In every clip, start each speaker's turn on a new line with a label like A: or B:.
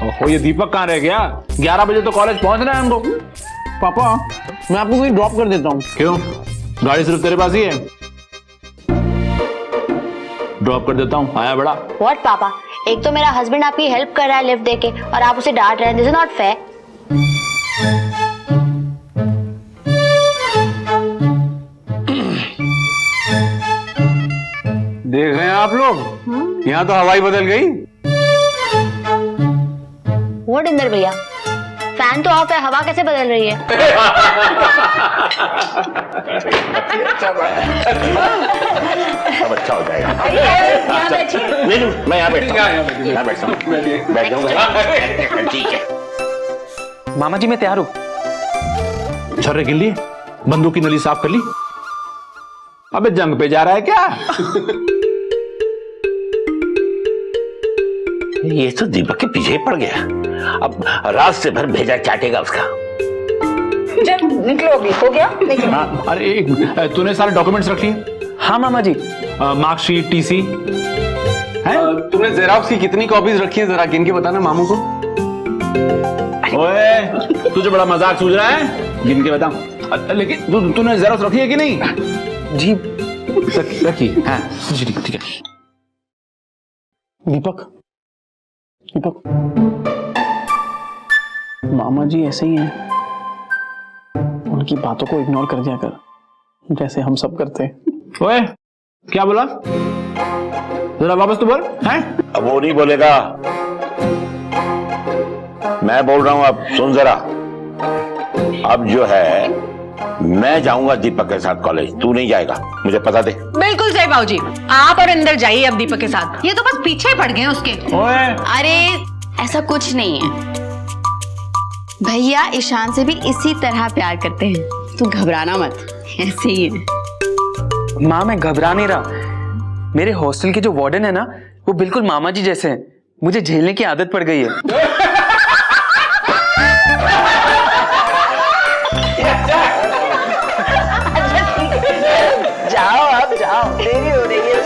A: ओहो, ये दीपक कहाँ रह गया? 11 बजे तो कॉलेज पहुंचना है हमको।
B: पापा मैं आपको कहीं ड्रॉप कर देता हूँ।
A: क्यों? गाड़ी सिर्फ तेरे पास ही है? ड्रॉप कर देता हूँ, आया बड़ा।
C: व्हाट पापा, एक तो मेरा हस्बैंड आपकी हेल्प कर रहा है लिफ्ट देके और आप उसे डांट रहे हैं। This is not fair.
D: देख रहे हैं आप लोग, यहाँ तो हवाई बदल गई।
C: वो इंदर भैया, फैन तो ऑफ है, हवा कैसे बदल रही है?
E: अब अच्छा हो जाएगा। नहीं नहीं, मैं यहाँ बैठता हूँ, यहाँ बैठता हूँ, बैठ जाऊंगा। ठीक है
B: मामा जी मैं तैयार हूँ।
A: छर्रे गिन लिए, बंदूक की नली साफ कर ली। अबे जंग पे जा रहा है क्या?
E: ये तो दीपक के पीछे ही पड़ गया। अब रात से भर भेजा चाटेगा उसका।
F: जब निकलोगी हो गया?
A: हाँ, अरे एक तूने सारे डॉक्यूमेंट्स रख लिए?
B: हाँ मामा जी।
A: मार्कशीट, टीसी है?
D: तुमने जेरॉक्स की कितनी कॉपीज रखी है, जरा गिन के बताना मामू को।
A: ओए, तुझे बड़ा मजाक सूझ रहा है? गिन के बता। लेकिन तूने जेरॉक्स रखी है कि नहीं?
B: जी
A: रखी। हाँ जी ठीक है।
B: दीपक, दीपक मामा जी ऐसे ही हैं, उनकी बातों को इग्नोर कर दिया कर, जैसे हम सब करते हैं।
A: ओए, क्या बोला? जरा वापस तो बोल। हैं?
E: अब वो नहीं बोलेगा, मैं बोल रहा हूं। अब सुन जरा, अब जो है मैं जाऊंगा दीपक के साथ कॉलेज, तू नहीं जाएगा, मुझे पता दे।
F: बिल्कुल सही बाबूजी, आप और अंदर जाइए अब दीपक के साथ। ये तो बस पीछे पड़ गए उसके।
A: ओए,
G: अरे ऐसा कुछ नहीं है, भैया ईशान से भी इसी तरह प्यार करते हैं, तू घबराना मत, ऐसे ही है।
B: माँ मैं घबरा नहीं रहा, मेरे हॉस्टल के जो वार्डन है ना, वो बिल्कुल मामा जी जैसे हैं, मुझे झेलने की आदत पड़ गई है।
F: जाओ अब जाओ, देरी हो रही है।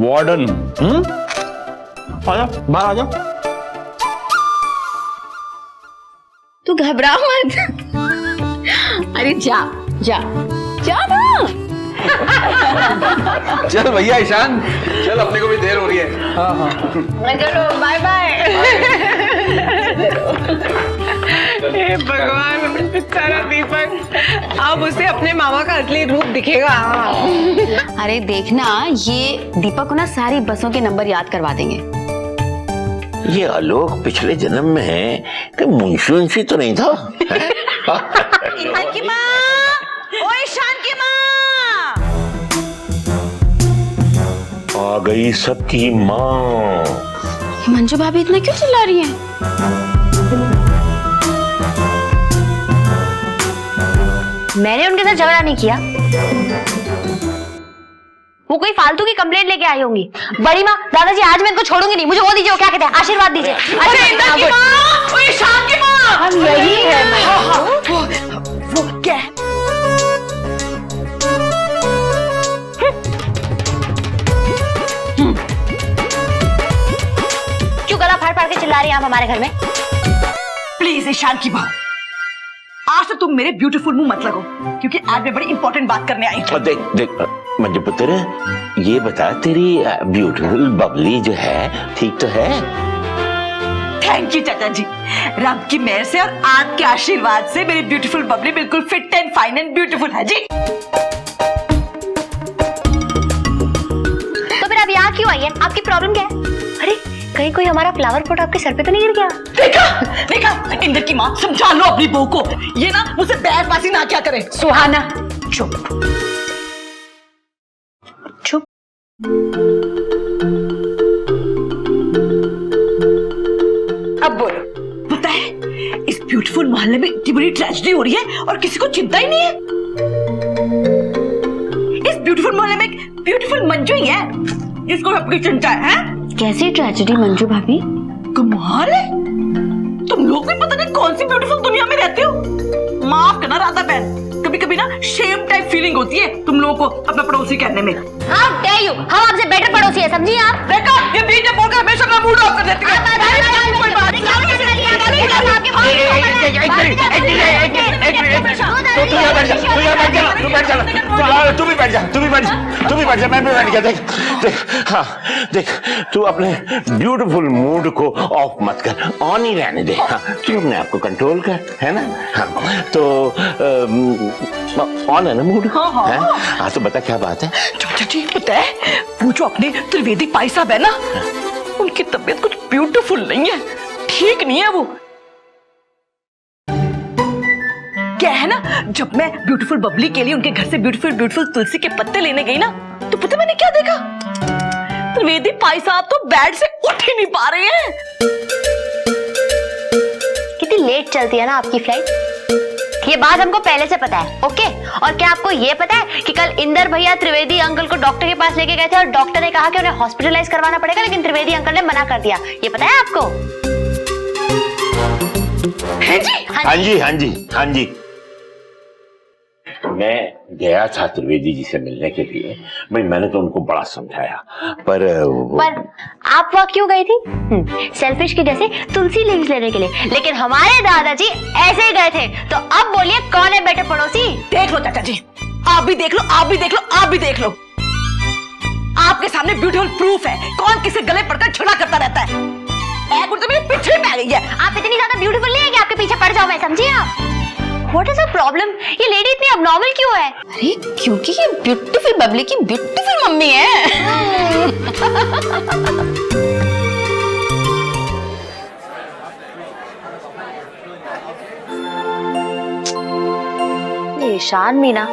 A: वार्डन। आजा बाहर, आजा।
G: तू घबरा मत। अरे जा जा जा ना।
D: चल भैया ईशान, चल, अपने को भी देर हो रही है।
F: चलो बाय बाय। हे भगवान, बेचारा दीपक, अब उसे अपने मामा का असली रूप दिखेगा।
G: अरे देखना, ये दीपक को ना सारी बसों के नंबर याद करवा देंगे।
E: ये आलोक पिछले जन्म में है कि मुंशी तो नहीं था।
F: ईशान की माँ, ओ ईशान की माँ,
E: आ गई सबकी माँ।
G: मंजू भाभी इतना क्यों चिल्ला रही है?
C: मैंने उनके साथ झगड़ा नहीं किया, वो कोई फालतू की कंप्लेंट लेके आई होंगी। बड़ी माँ, दादाजी आज मैं इनको छोड़ूंगी नहीं, मुझे वो दीजिए, वो क्या कहते हैं, आशीर्वाद दीजिए।
F: ईशान की माँ, ओ ईशान की माँ,
C: हम यही है।
F: वो क्या है?
C: क्यों गला फाड़ फाड़ के चिल्ला रही हैं आप हमारे घर में?
F: प्लीज ईशान की माँ, आज तो तुम मेरे ब्यूटीफुल मुंह मत लगो, क्योंकि आज मैं बड़ी इंपॉर्टेंट बात करने आई हूँ।
E: देख देख मंजू पुत्र, ये बता, तेरी ब्यूटीफुल बबली जो है ठीक तो है?
F: थैंक यू चाचा जी, रब की मेहर से और आपके आशीर्वाद से मेरी ब्यूटीफुल बबली बिल्कुल fit and fine and beautiful है जी।
C: तो फिर आप यहाँ क्यों आई है? आपकी प्रॉब्लम क्या है? अरे कहीं कोई हमारा फ्लावर पॉट आपके सर पे तो नहीं गिर गया?
F: देखा देखा, इंद्र की माँ, समझा लो अपनी बहू को, ये ना मुझसे बहसबाजी ना क्या करे। सुहाना चुप चुप। अब बोलो, पता है इस ब्यूटीफुल मोहल्ले में इतनी बड़ी ट्रेजेडी हो रही है और किसी को चिंता ही नहीं है। इस ब्यूटीफुल मोहल्ले में एक ब्यूटीफुल मंजू ही है जिसको सबकी चिंता है।
C: कैसी ट्रेजेडी मंजू भाभी?
F: कमाल है, तुम लोग भी पता नहीं कौन सी ब्यूटीफुल दुनिया में रहते हो। माफ करना राधा बहन, कभी कभी ना शेम टाइप फीलिंग होती है तुम लोगों को अपना पड़ोसी कहने में।
C: How dare you? हम आपसे बेटर पड़ोसी है, समझी आप?
F: देखो ये बीच में बोलकर हमेशा अपना मूड ऑफ कर देती है।
E: तू भी बैठ जा, मैं भी बैठ गया। देख देख, हाँ देख, तू अपने ब्यूटीफुल मूड को ऑफ मत कर, ऑन ही रहने दे। हाँ, तू अपने आप को कंट्रोल कर, है ना? हाँ, तो ऑन है ना मूड? हाँ, तो बता क्या बात है?
F: चाचा जी पता है, वो जो अपने त्रिवेदी पाई साहब है ना, उनकी तबीयत कुछ ब्यूटीफुल नहीं है, ठीक नहीं है वो। क्या है ना, जब मैं ब्यूटीफुल बबली के लिए उनके घर से ब्यूटीफुल तुलसी के पत्ते लेने गई ना, तो पता मैंने क्या देखा? त्रिवेदी पाई साहब तो बेड से उठ ही नहीं पा रहे हैं।
C: कितनी लेट चलती है ना आपकी फ्लाइट, ये बात हमको पहले से पता है, ओके? और क्या आपको ये पता है कि कल इंदर भैया त्रिवेदी अंकल को डॉक्टर के पास लेके गए थे और डॉक्टर ने कहा कि उन्हें हॉस्पिटलाइज करवाना पड़ेगा, लेकिन त्रिवेदी अंकल ने मना कर दिया। ये पता है आपको?
F: है जी?
E: हाँ जी। मैं गया था त्रिवेदी जी से मिलने के लिए, भाई मैंने तो उनको बड़ा समझाया, पर
C: आप वहाँ क्यों गई थी? सेल्फिश की जैसे तुलसी लीव्स लेने के लिए, लेकिन हमारे दादाजी ऐसे ही गए थे। तो अब बोलिए कौन है बेटे पड़ोसी?
F: देख लो चाचा जी, आप भी देख लो, आप भी देख लो, आप भी देख लो। आपके सामने ब्यूटीफुल प्रूफ है, कौन किसे गले पड़कर झगड़ा करता रहता है। एक तो मेरे पीछे में आ गई है।
C: आप इतनी ज्यादा ब्यूटीफुल नहीं है कि आपके पीछे पड़ जाओ मैं, समझिए आप? What is the problem? ये लेडी इतनी abnormal क्यों है?
G: अरे क्योंकि ये ब्यूटीफुल बबली की ब्यूटीफुल मम्मी है।
C: ये ईशान भी ना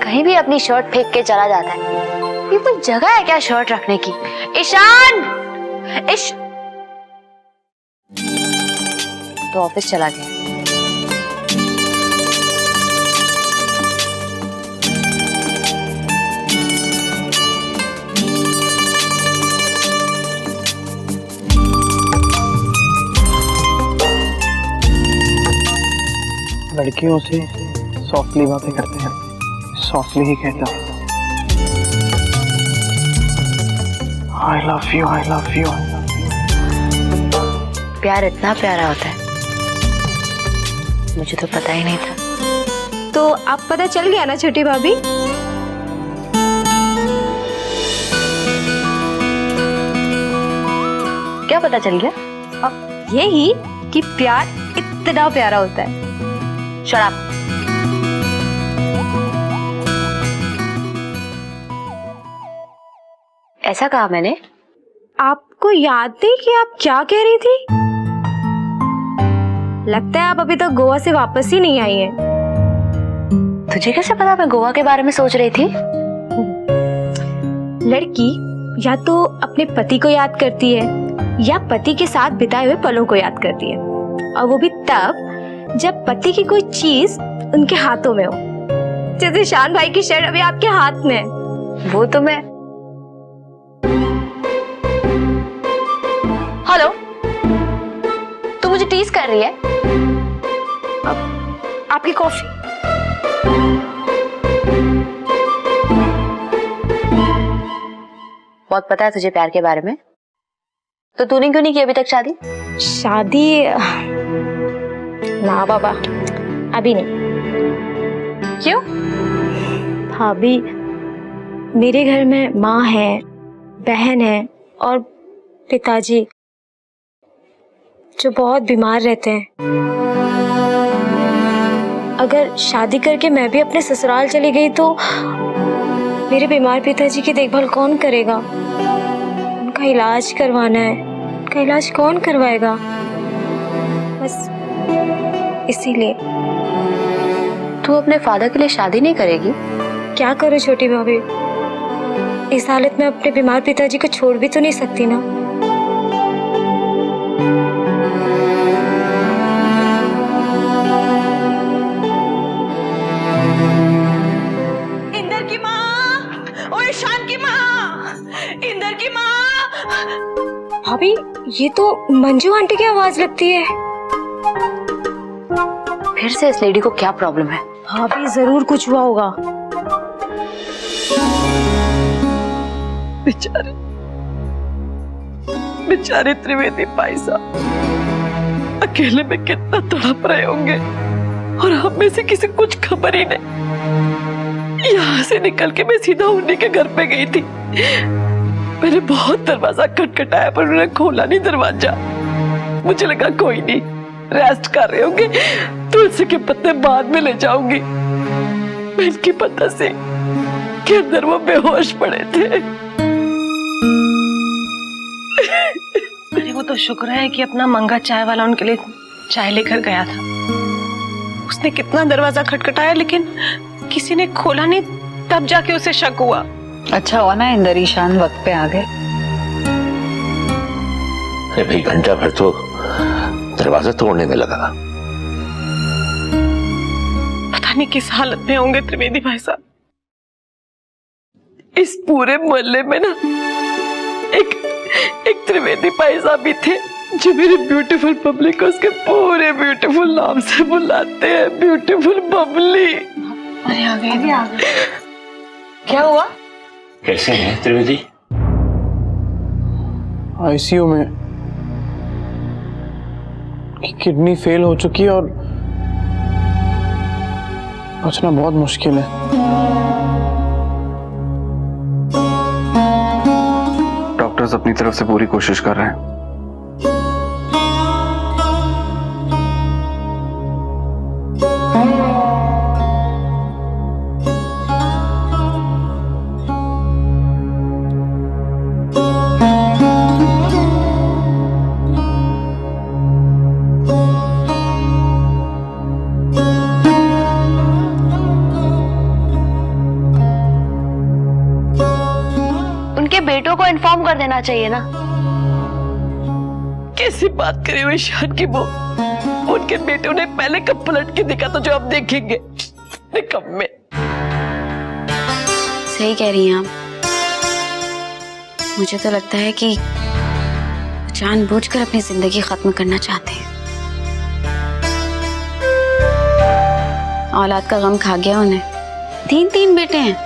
C: कहीं भी अपनी शर्ट फेंक के चला जाता है। ये कोई जगह है क्या शर्ट रखने की? ईशान! तो ऑफिस चला गया।
B: लड़कियों से सॉफ्टली बातें करते हैं, सॉफ्टली ही कहता है I love you, I love you।
C: प्यार इतना प्यारा होता है, मुझे तो पता ही नहीं था।
H: तो आप पता चल गया ना छोटी भाभी?
C: क्या पता चल गया?
H: यही कि प्यार इतना प्यारा होता है।
C: शराब। ऐसा कहा मैंने?
H: आपको याद नहीं कि आप क्या कह रही थी? लगता है आप अभी तक गोवा से वापस ही नहीं आई हैं।
C: तुझे कैसे पता मैं गोवा के बारे में सोच रही थी?
H: लड़की या तो अपने पति को याद करती है या पति के साथ बिताए हुए पलों को याद करती है, और वो भी तब जब पति की कोई चीज उनके हाथों में हो। जैसे शान भाई की शर्ट अभी आपके हाथ में है।
C: वो तो मैं। हेलो, तू मुझे टीज कर रही है?
H: आपकी कॉफी।
C: बहुत पता है तुझे प्यार के बारे में, तो तूने क्यों नहीं की अभी तक शादी?
H: शादी ना बाबा, अभी नहीं।
C: क्यों?
H: भाभी, मेरे घर में माँ है, बहन है और पिताजी जो बहुत बीमार रहते हैं। अगर शादी करके मैं भी अपने ससुराल चली गई तो मेरे बीमार पिताजी की देखभाल कौन करेगा? उनका इलाज करवाना है, उनका इलाज कौन करवाएगा? बस इसीलिए।
C: तू अपने फादर के लिए शादी नहीं करेगी?
H: क्या करूं छोटी भाभी, इस हालत में अपने बीमार पिताजी को छोड़ भी तो नहीं सकती ना।
F: इंदर की माँ, ओए ईशान की माँ, इंदर की माँ।
H: भाभी, ये तो मंजू आंटी की आवाज लगती है।
C: फिर से इस लेडी को क्या प्रॉब्लम है?
H: भाभी जरूर कुछ हुआ होगा।
F: बेचारे बेचारे त्रिवेदी भाई साहब अकेले में कितना तड़प रहे होंगे और हम में से किसी कुछ खबर ही नहीं। यहाँ से निकल के मैं सीधा उन्हीं के घर पे गई थी। मैंने बहुत दरवाजा खटखटाया पर उन्होंने खोला नहीं दरवाजा। मुझे लगा कोई नहीं, रेस्ट कर रहे होंगे, तुलसी के पत्ते बाद में ले जाऊंगी। मैं इनकी पता से के अंदर वो बेहोश पड़े थे। अरे वो तो शुक्र है कि अपना मंगा चाय वाला उनके लिए चाय लेकर गया था। उसने कितना दरवाजा खटखटाया लेकिन किसी ने खोला नहीं, तब जाके उसे शक हुआ।
I: अच्छा हुआ ना इंदर ईशान वक्त पे आ गए।
E: अरे भाई घंटा भर तो दरवाजा तोड़ने में लगा।
F: पता नहीं किस हालत में होंगे त्रिवेदी भाई साहब। इस पूरे मोहल्ले में ना एक त्रिवेदी भाई साहब भी थे जो मेरी ब्यूटीफुल पब्लिक को उसके पूरे ब्यूटीफुल नाम से बुलाते हैं, ब्यूटीफुल बबली। अरे आ गए। क्या हुआ?
E: कैसे हैं त्रिवेदी?
B: आईसीयू में, किडनी फेल हो चुकी है और बचना बहुत मुश्किल है।
D: डॉक्टर्स अपनी तरफ से पूरी कोशिश कर रहे हैं।
C: उनके बेटों को इन्फॉर्म कर देना चाहिए ना।
F: कैसी बात करे हुए ईशान की वो? उनके बेटों ने पहले कब पलट के देखा तो जो आप देखेंगे निकम्मे।
G: सही कह रही हैं आप। मुझे तो लगता है कि जानबूझकर अपनी जिंदगी खत्म करना चाहते हैं। औलाद का गम खा गया उन्हें। 3 बेटे हैं,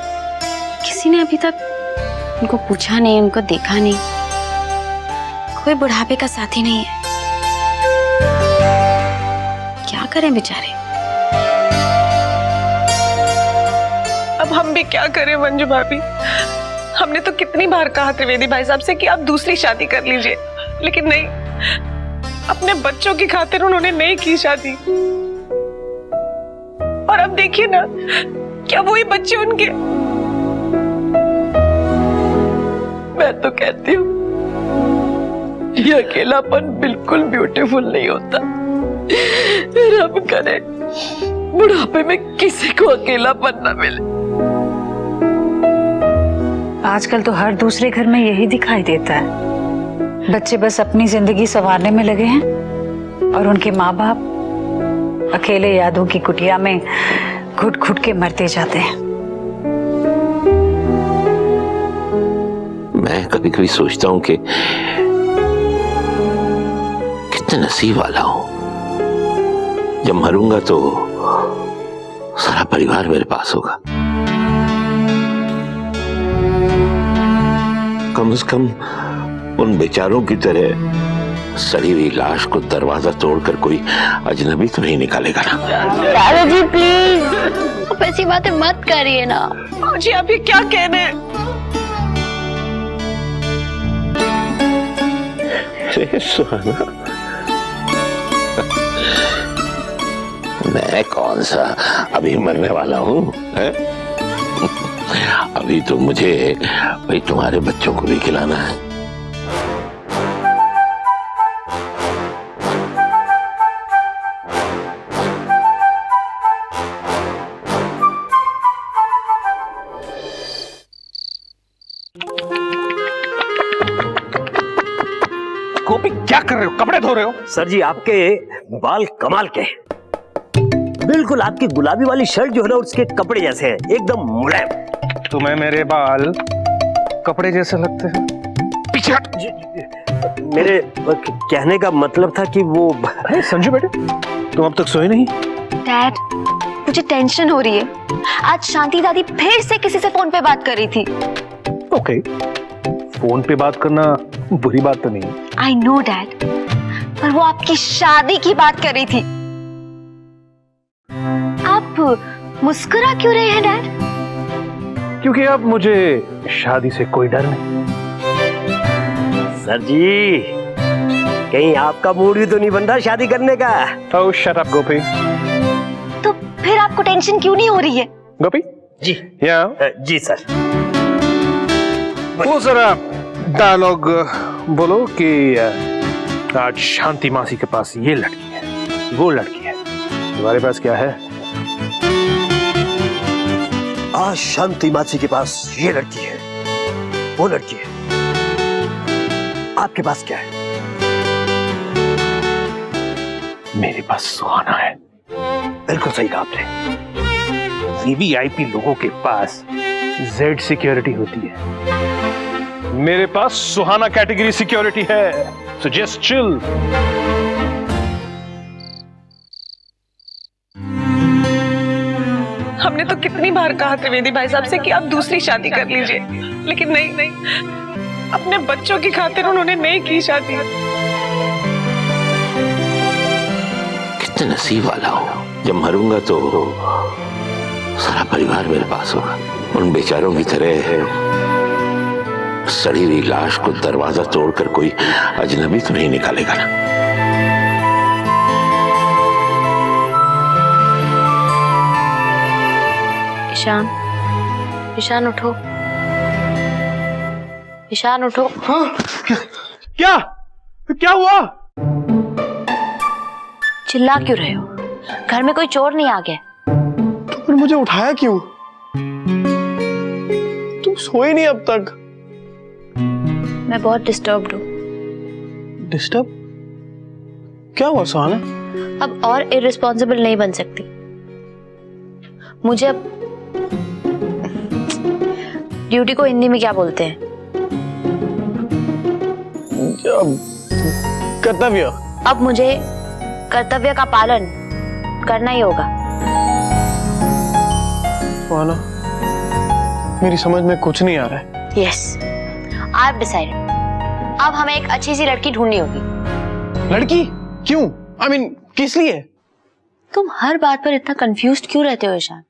G: किसी ने अभी तक उनको पूछा नहीं, उनको देखा नहीं। कोई बुढ़ापे का साथी नहीं है। क्या करें बेचारे।
F: अब हम भी क्या करें मंजू भाभी? हमने तो कितनी बार कहा त्रिवेदी भाई साहब से कि आप दूसरी शादी कर लीजिए, लेकिन नहीं, अपने बच्चों की खातिर उन्होंने नहीं की शादी। और अब देखिए ना, क्या वही बच्चे उनके। मैं तो कहती हूँ ये अकेलापन बिल्कुल ब्यूटीफुल नहीं होता। रब करे बुढ़ापे में किसी को अकेलापन न मिले।
I: आजकल तो हर दूसरे घर में यही दिखाई देता है। बच्चे बस अपनी जिंदगी संवारने में लगे हैं और उनके माँ बाप अकेले यादों की कुटिया में घुट घुट के मरते जाते हैं।
E: मैं कभी कभी सोचता हूं कि कितने नसीब वाला हूं। जब मरूंगा तो सारा परिवार मेरे पास होगा। कम से कम उन बेचारों की तरह सड़ी हुई लाश को दरवाजा तोड़कर कोई अजनबी तो नहीं निकालेगा ना।
C: दादाजी प्लीज ऐसी बातें मत करिए ना।
F: जी आप ये क्या कह रहे हैं?
E: सुहाना, मैं कौन सा अभी मरने वाला हूँ? अभी तो मुझे भाई तुम्हारे बच्चों को भी खिलाना है।
D: गोपी क्या कर रहे हो? कपड़े धो रहे हो?
J: सर जी आपके बाल कमाल के हैं। बिल्कुल आपकी गुलाबी वाली शर्ट जो है ना उसके कपड़े जैसे हैं, एकदम मुलायम।
D: तुम्हें मेरे बाल कपड़े जैसे लगते हैं? पीछे हट।
J: मेरे कहने का मतलब था कि वो
D: संजू बेटे, तुम अब तक सोए नहीं?
C: डैड मुझे टेंशन हो रही है। आज शांति दादी फिर से किसी से फोन पे बात कर रही थी।
K: ओके, फोन पे बात करना बुरी बात तो नहीं है।
C: आई नो डैड, पर वो आपकी शादी की बात कर रही थी। आप मुस्कुरा क्यों रहे हैं डैड?
K: क्योंकि अब मुझे शादी से कोई डर नहीं।
J: सर जी, कहीं आपका मूड भी तो नहीं बन रहा शादी करने का?
K: Oh, shut up, गोपी।
C: तो फिर आपको टेंशन क्यों नहीं हो रही है?
K: गोपी
J: जी जी सर।
K: वो जरा डायलॉग बोलो कि आज शांति मासी के पास ये लड़की है, वो लड़की है, तुम्हारे पास क्या है?
J: आज शांति मासी के पास ये लड़की है, वो लड़की है, आपके पास क्या है?
K: मेरे पास सुहाना है।
J: बिल्कुल सही कहा आपने।
K: वीवीआईपी लोगों के पास जेड सिक्योरिटी होती है, मेरे पास सुहाना कैटेगरी सिक्योरिटी है। So just chill.
F: हमने तो कितनी बार कहा त्रिवेदी भाई साहब से कि आप दूसरी शादी कर लीजिए, लेकिन नहीं, अपने बच्चों की खातिर उन्होंने नहीं की शादी।
E: कितने नसीब वाला हूँ, जब मरूंगा तो सारा परिवार मेरे पास होगा। उन बेचारों की तरह सड़ी हुई लाश को दरवाजा तोड़कर कोई अजनबी तो नहीं निकालेगा ना।
C: ईशान, ईशान उठो, ईशान उठो।
B: हाँ, क्या हुआ?
C: चिल्ला क्यों रहे हो? घर में कोई चोर नहीं आ गया?
B: तो फिर मुझे उठाया क्यों? तुम सोए नहीं अब तक।
C: मैं बहुत डिस्टर्ब्ड हूँ।
B: डिस्टर्ब? क्या हुआ सुहाना?
C: अब और इररिस्पॉन्सिबल नहीं बन सकती। मुझे अब ड्यूटी को हिंदी में क्या बोलते हैं?
B: कर्तव्य।
C: अब मुझे कर्तव्य का पालन करना ही होगा।
B: सुहाना, मेरी समझ में कुछ नहीं आ रहा है।
C: Yes, I have decided. अब हमें एक अच्छी सी लड़की ढूंढनी होगी।
B: लड़की? क्यों? I mean, किस लिए?
C: तुम हर बात पर इतना कंफ्यूज्ड क्यों रहते हो ईशान?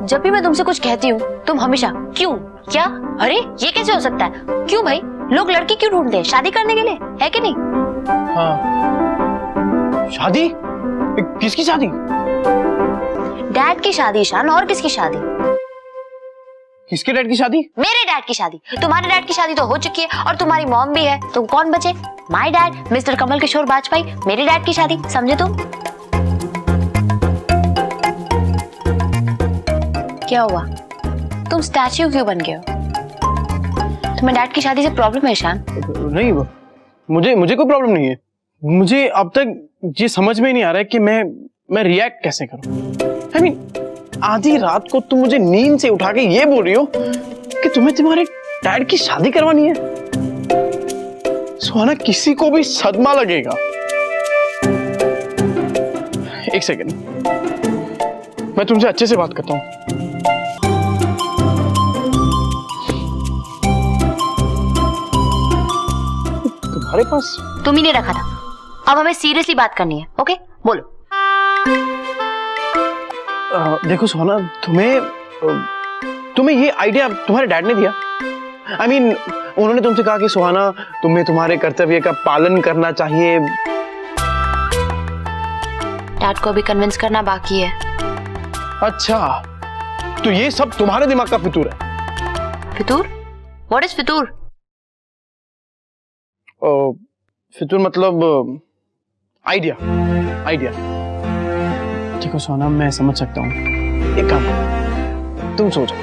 C: जब भी मैं तुमसे कुछ कहती हूँ तुम हमेशा क्यों, क्या, अरे ये कैसे हो सकता है? क्यों भाई, लोग लड़की क्यों ढूंढते हैं? शादी करने के लिए, है कि नहीं?
B: हाँ। शादी? किसकी शादी?
C: डैड की शादी ईशान, और किसकी शादी?
B: किसके डैड की शादी?
C: मेरे डैड की शादी। तुम्हारे डैड की शादी तो हो चुकी है और तुम्हारी मॉम भी है, तो कौन बचे? My dad mister Kamal Kishore Vajpayee, मेरे डैड की शादी, समझे तुम? क्या हुआ, तुम स्टैच्यू क्यों बन गए हो? तुम्हें डैड की शादी से प्रॉब्लम है ईशान?
B: नहीं, मुझे कोई प्रॉब्लम नहीं है। मुझे अब तक ये समझ में नहीं आ रहा है कि मैं रिएक्ट कैसे करूं। I mean, आधी रात को तुम मुझे नींद से उठा के ये बोल रही हो कि तुम्हें तुम्हारे डैड की शादी करवानी है। सुहाना, किसी को भी सदमा लगेगा। एक सेकंड, मैं तुमसे अच्छे से बात करता हूं। तुम्हारे पास?
C: तुम ही ने रखा था। अब हमें सीरियसली बात करनी है, ओके? बोलो।
B: देखो सुहाना, तुम्हें ये आइडिया तुम्हारे डैड ने दिया? I mean, उन्होंने तुमसे कहा कि सुहाना, तुम्हें तुम्हारे कर्तव्य का पालन करना चाहिए।
C: डैड को भी कन्विंस करना बाकी है।
B: अच्छा, तो ये सब तुम्हारे दिमाग का फितूर है?
C: फितूर? व्हाट इज फितूर?
B: फितूर मतलब आइडिया। देखो सोना, मैं समझ सकता हूँ। एक काम करो, तुम सो जाओ,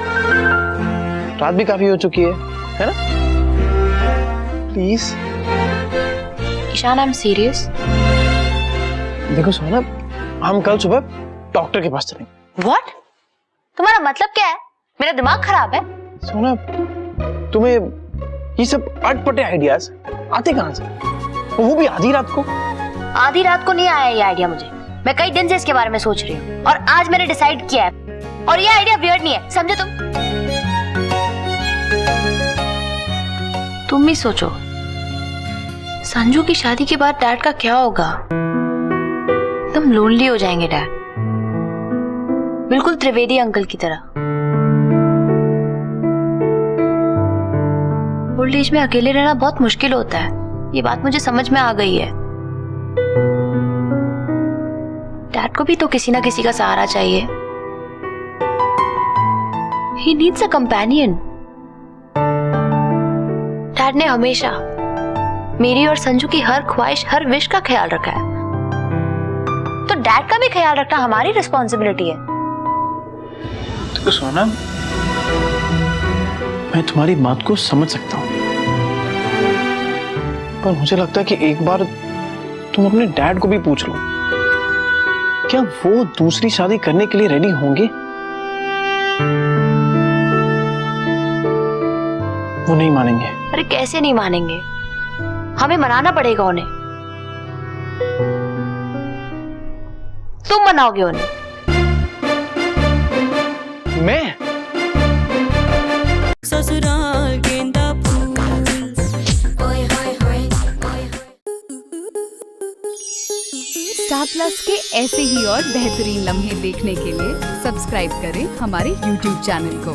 B: रात भी काफी हो चुकी है ना? Please.
C: Ishaan, I am serious.
B: देखो सोना, हम कल सुबह डॉक्टर के पास चलेंगे।
C: व्हाट? तुम्हारा मतलब क्या है? मेरा दिमाग खराब है?
B: सोना, तुम्हें ये सब अटपटे आइडियाज आते कहां से? वो भी आधी रात को?
C: आधी रात को नहीं आया ये आइडिया मुझे। मैं कई दिन से इसके बारे में सोच रही हूँ और आज मैंने डिसाइड किया है। और ये आइडिया वियर्ड नहीं है, समझे तुम भी सोचो संजू की शादी के बाद डैड का क्या होगा। तुम लोनली हो जाएंगे डैड, बिल्कुल त्रिवेदी अंकल की तरह। ओल्ड एज में अकेले रहना बहुत मुश्किल होता है, ये बात मुझे समझ में आ गई है। डैड को भी तो किसी ना किसी का सहारा चाहिए। He needs a companion. Dad ने हमेशा मेरी और संजू की हर ख्वाहिश, हर विश का ख्याल रखा है, तो डैड का भी ख्याल रखना हमारी रिस्पॉन्सिबिलिटी है।
B: तो सोना, मैं तुम्हारी बात को समझ सकता हूँ, पर मुझे लगता है कि एक बार तुम अपने डैड को भी पूछ लो, क्या वो दूसरी शादी करने के लिए रेडी होंगे? वो नहीं मानेंगे।
C: अरे कैसे नहीं मानेंगे, हमें मनाना पड़ेगा उन्हें। तुम मनाओगे उन्हें?
B: मैं?
F: ससुराल गेंदा फूल।
G: स्टार प्लस के ऐसे ही और बेहतरीन लम्हे देखने के लिए सब्सक्राइब करें हमारे YouTube चैनल को।